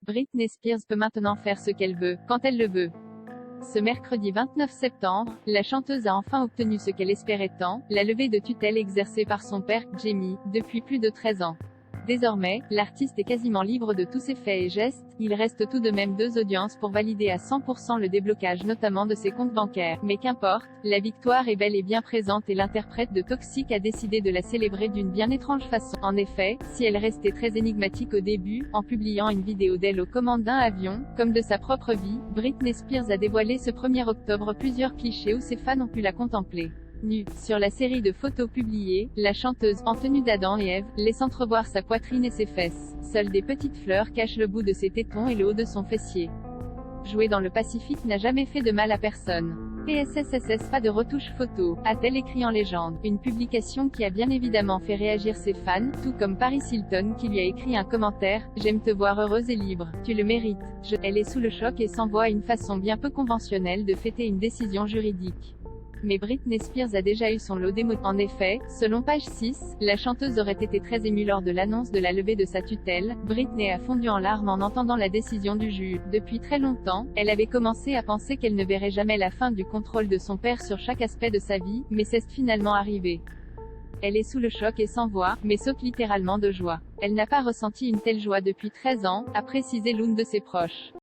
Britney Spears peut maintenant faire ce qu'elle veut, quand elle le veut. Ce mercredi 29 septembre, la chanteuse a enfin obtenu ce qu'elle espérait tant, la levée de tutelle exercée par son père, Jamie, depuis plus de 13 ans. Désormais, l'artiste est quasiment libre de tous ses faits et gestes, il reste tout de même 2 audiences pour valider à 100% le déblocage notamment de ses comptes bancaires. Mais qu'importe, la victoire est bel et bien présente et l'interprète de Toxic a décidé de la célébrer d'une bien étrange façon. En effet, si elle restait très énigmatique au début, en publiant une vidéo d'elle aux commandes d'un avion, comme de sa propre vie, Britney Spears a dévoilé ce 1er octobre plusieurs clichés où ses fans ont pu la contempler nue. Sur la série de photos publiées, la chanteuse, en tenue d'Adam et Ève, laisse entrevoir sa poitrine et ses fesses. Seules des petites fleurs cachent le bout de ses tétons et le haut de son fessier. Jouer dans le Pacifique n'a jamais fait de mal à personne. PSSSS, pas de retouche photo, a-t-elle écrit en légende. Une publication qui a bien évidemment fait réagir ses fans, tout comme Paris Hilton qui lui a écrit un commentaire « J'aime te voir heureuse et libre. Tu le mérites. Elle est sous le choc et s'envoie une façon bien peu conventionnelle de fêter une décision juridique. Mais Britney Spears a déjà eu son lot d'émotions. En effet, selon page 6, la chanteuse aurait été très émue lors de l'annonce de la levée de sa tutelle. Britney a fondu en larmes en entendant la décision du juge. Depuis très longtemps, elle avait commencé à penser qu'elle ne verrait jamais la fin du contrôle de son père sur chaque aspect de sa vie, mais c'est finalement arrivé. Elle est sous le choc et sans voix, mais saute littéralement de joie. Elle n'a pas ressenti une telle joie depuis 13 ans, a précisé l'une de ses proches.